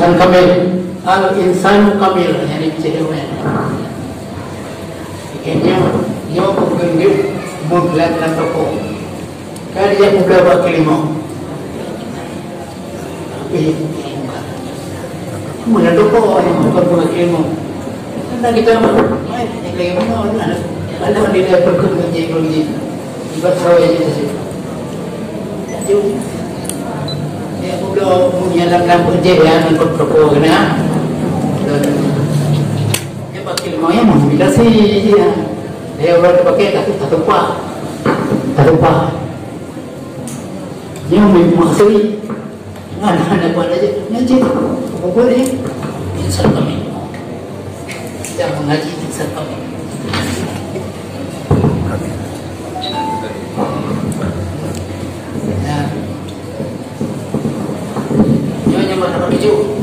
insan kamil, al insanu kamil, yani cewek. Kayaknya dia mungkin mutlak dan toko. Karya muda berkelima. Tapi mula toko yang bukan berkelima. Karena kita main kelima mana? Kalau dia berkembang jadi buat saya jadi. Jadi dia muda punya dalam kerja yang ikut toko kena. Dia berkelima yang bila sih dia orang pakai tak lupa. Yang maksudnya anak-anak buat aja ngaji, apa boleh? Insan kami, yang mengaji insan kami. Nyonya martabat tujuh,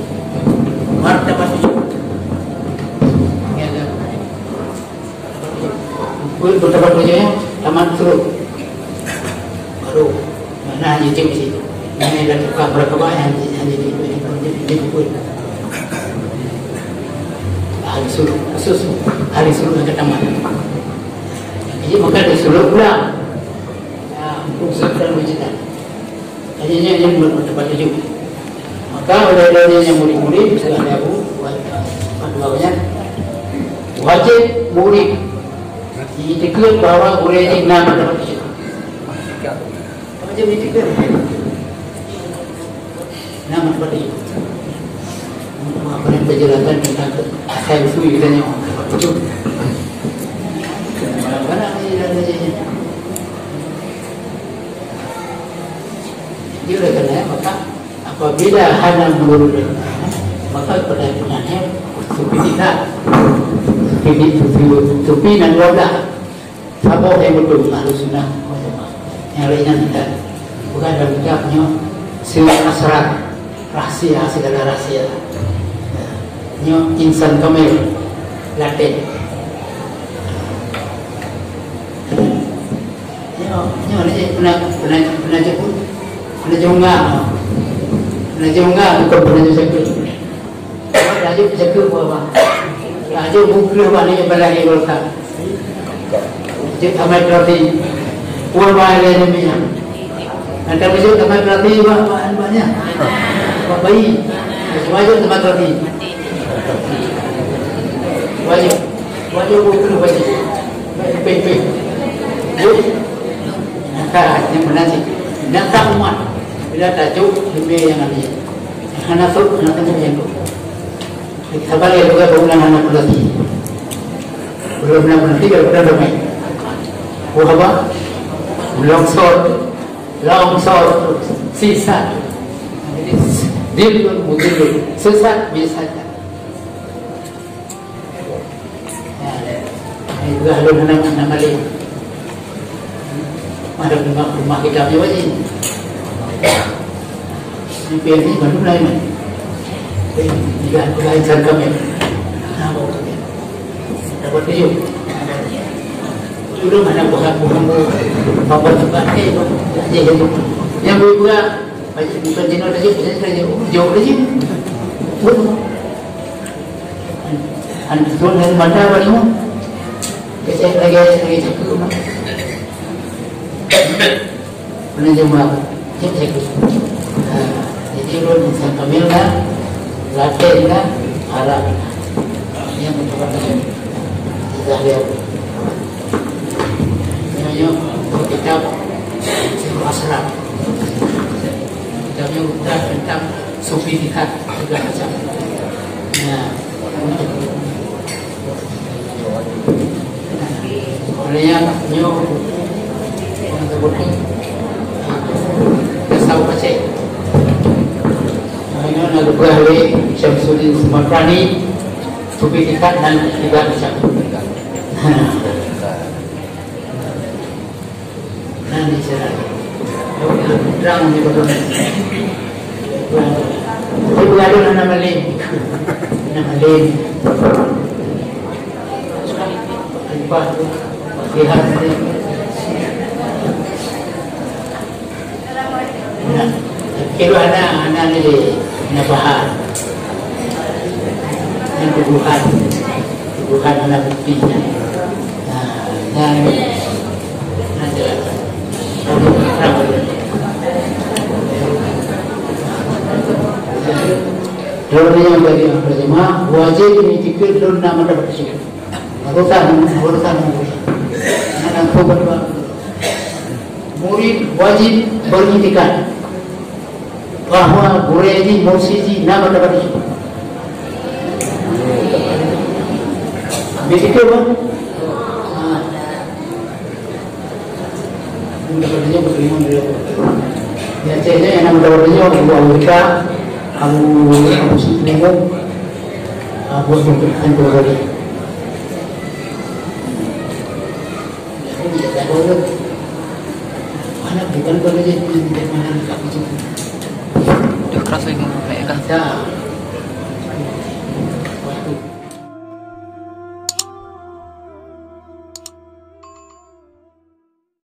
martabat tujuhnya tamat suruh baru. Nah, jadi mesti ini dah tukar berapa banyak jadi buku. Hari suruh ke taman. Jadi maka disuruh pulang. Usaha dan ujian. Hanya yang bertempat tujuh. Maka oleh yang murid-murid bisa ada buat panduannya. Wajib murid diketahui bahwa murid ini enam bertempat tujuh. Macam itu kan? Nama seperti itu. Apa yang penjelasan tentang asal usul kita ni itu. Mana ni ada jadi. Dia kena maka apabila hanya menurut maka pada penanya supi kita, supi dan roda. Siapa yang betul harus sunnah. Yang lainnya tidak, bukan dalam ucapnya sila asrar rahasia, segala rahasia. Nyo insan kamil Latin. Nyo pernah jemput, pernah jonga, bukan pernah jemput. Raja jemput apa? Raja bukan apa ni balai golkar. Jadi kami berarti uang bayar ni punya. Nanti besok tempat berarti banyak. Apa bayi? Wajib tempat berarti. Wajib bukan wajib. Pay. Nah, yang benar sih. Nanti umat bila tajuk lebih yang ada. Anak tu yang tu. Sabar ya juga bangunan anak berarti. Belum berarti kalau dah ramai. Apa? Longsor, sisa. Dilun, sesat, biasanya. Itu ada nama lain. Ada rumah kita punya wajib. Ini baru lain. Jika aku lain cara kami, dapat tujuh. Sudah mana bukan apa tempat yang berbuat bukan jenis saja, bukan saja jauh saja. Tuan dan mana baru kita lagi cakap rumah. Pernah jumpa cakap. Jadi lu insan kamil kan, Latin kan, Arab yang mencoba kita lihat. Kitab Asrar. Kitabnya udah tentang sufi fikih segala macam. Nah, olehnya nyo yang terbukti kesau kecil. Ini ada berahli Syamsuddin Sumatrani sufi fikih dan tiga macam. Nanti saya terang ni betul. Ibu ada nama lain. Lihat ni. Kira anak ni nak faham. tuduhan anak buktinya. Dan ada Dua-duanya bagi yang pertama wajib mengikuti dulu nama dapat disebut. Urutan. Anak berbuat. Murid wajib beriktikad bahwa Buraidi Mursidi nama dapat disebut. Begitu bang? Dapatnya berterima dari aku. Biasanya yang nama dapatnya Abu Amerika, Abu Sidney, Abu Sufyan Tawari. Mana bukan kerja di mana dekat itu. Keras lagi, kayak